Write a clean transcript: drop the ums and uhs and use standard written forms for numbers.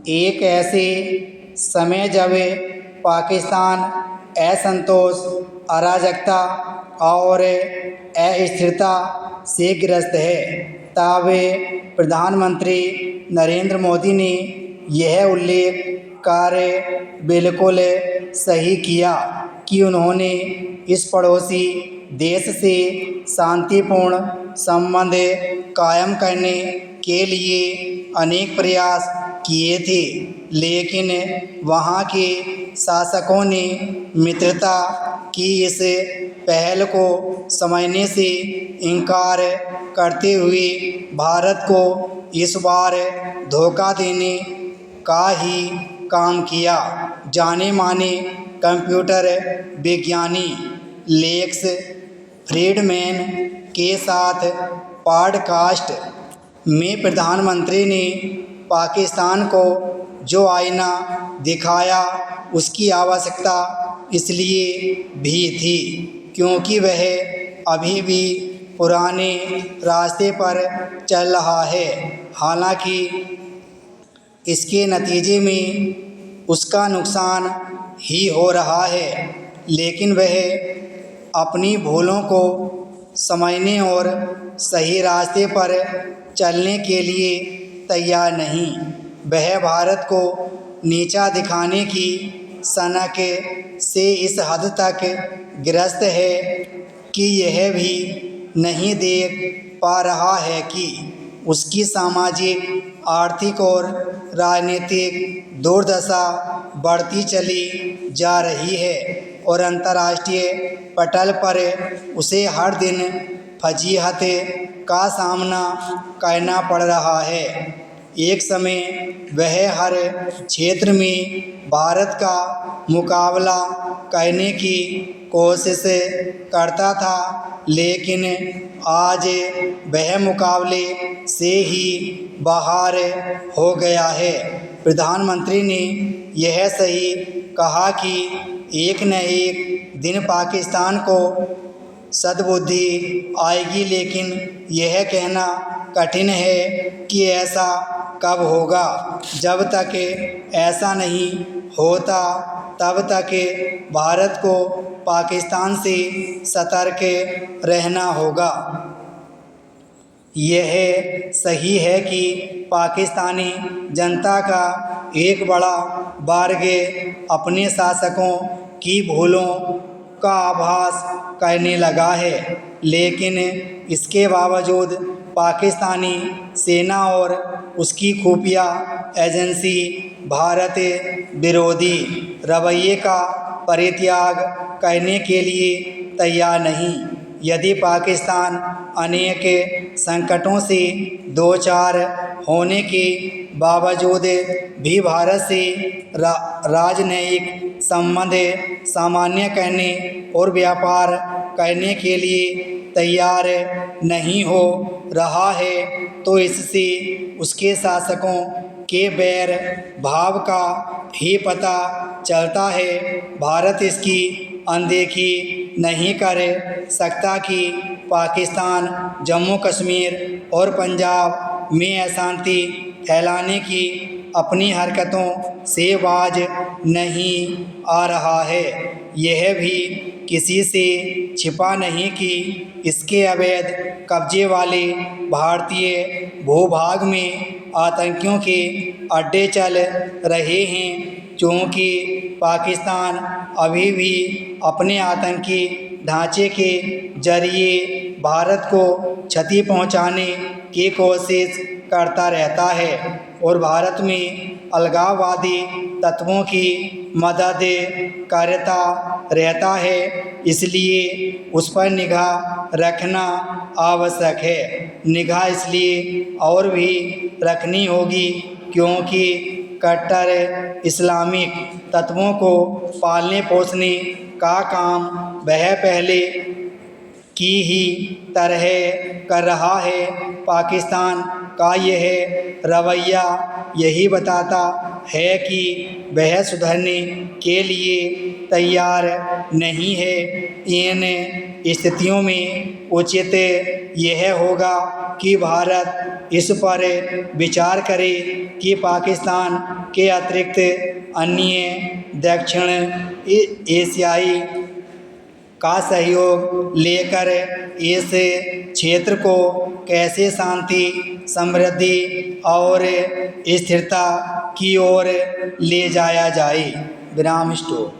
एक ऐसे समय जब पाकिस्तान असंतोष, अराजकता और अस्थिरता से ग्रस्त है, तब प्रधानमंत्री नरेंद्र मोदी ने यह उल्लेख कर बिल्कुल सही किया कि उन्होंने इस पड़ोसी देश से शांतिपूर्ण संबंध कायम करने के लिए अनेक प्रयास किए थे, लेकिन वहाँ के शासकों ने मित्रता की इस पहल को समझने से इनकार करते हुए भारत को इस बार धोखा देने का ही काम किया। जाने माने कंप्यूटर विज्ञानी लेक्स फ्रीडमैन के साथ पॉडकास्ट में प्रधानमंत्री ने पाकिस्तान को जो आईना दिखाया उसकी आवश्यकता इसलिए भी थी क्योंकि वह अभी भी पुराने रास्ते पर चल रहा है। हालांकि इसके नतीजे में उसका नुकसान ही हो रहा है, लेकिन वह अपनी भूलों को समझने और सही रास्ते पर चलने के लिए तैयार नहीं। वह भारत को नीचा दिखाने की सनक से इस हद तक ग्रस्त है कि यह भी नहीं देख पा रहा है कि उसकी सामाजिक, आर्थिक और राजनीतिक दुर्दशा बढ़ती चली जा रही है और अंतर्राष्ट्रीय पटल पर उसे हर दिन फजीहत का सामना करना पड़ रहा है। एक समय वह हर क्षेत्र में भारत का मुकाबला करने की कोशिश करता था, लेकिन आज वह मुकाबले से ही बाहर हो गया है। प्रधानमंत्री ने यह सही कहा कि एक न एक दिन पाकिस्तान को सद्बुद्धि आएगी, लेकिन यह कहना कठिन है कि ऐसा कब होगा। जब तक ऐसा नहीं होता तब तक भारत को पाकिस्तान से सतर्क रहना होगा। यह सही है कि पाकिस्तानी जनता का एक बड़ा वर्ग अपने शासकों की भूलों का आभास करने लगा है, लेकिन इसके बावजूद पाकिस्तानी सेना और उसकी खुफिया एजेंसी भारत विरोधी रवैये का परित्याग करने के लिए तैयार नहीं। यदि पाकिस्तान अनेक संकटों से दो चार होने के बावजूद भी भारत से राजनयिक संबंध सामान्य करने और व्यापार करने के लिए तैयार नहीं हो रहा है, तो इससे उसके शासकों के बैर भाव का ही पता चलता है। भारत इसकी अनदेखी नहीं कर सकता कि पाकिस्तान जम्मू कश्मीर और पंजाब में अशांति फैलाने की अपनी हरकतों से बाज नहीं आ रहा है। यह भी किसी से छिपा नहीं कि इसके अवैध कब्जे वाले भारतीय भूभाग में आतंकियों के अड्डे चल रहे हैं, क्योंकि पाकिस्तान अभी भी अपने आतंकी ढांचे के जरिए भारत को क्षति पहुंचाने की कोशिश करता रहता है और भारत में अलगाववादी तत्वों की मदद करता रहता है। इसलिए उस पर निगाह रखना आवश्यक है। निगाह इसलिए और भी रखनी होगी क्योंकि कट्टर इस्लामिक तत्वों को पालने पोसने का काम वह पहले की ही तरह कर रहा है। पाकिस्तान का यह रवैया यही बताता है कि वह सुधरने के लिए तैयार नहीं है। इन स्थितियों में उचित यह होगा कि भारत इस पर विचार करे कि पाकिस्तान के अतिरिक्त अन्य दक्षिण एशियाई का सहयोग लेकर इस क्षेत्र को कैसे शांति, समृद्धि और स्थिरता की ओर ले जाया जाए। विराम स्टॉप।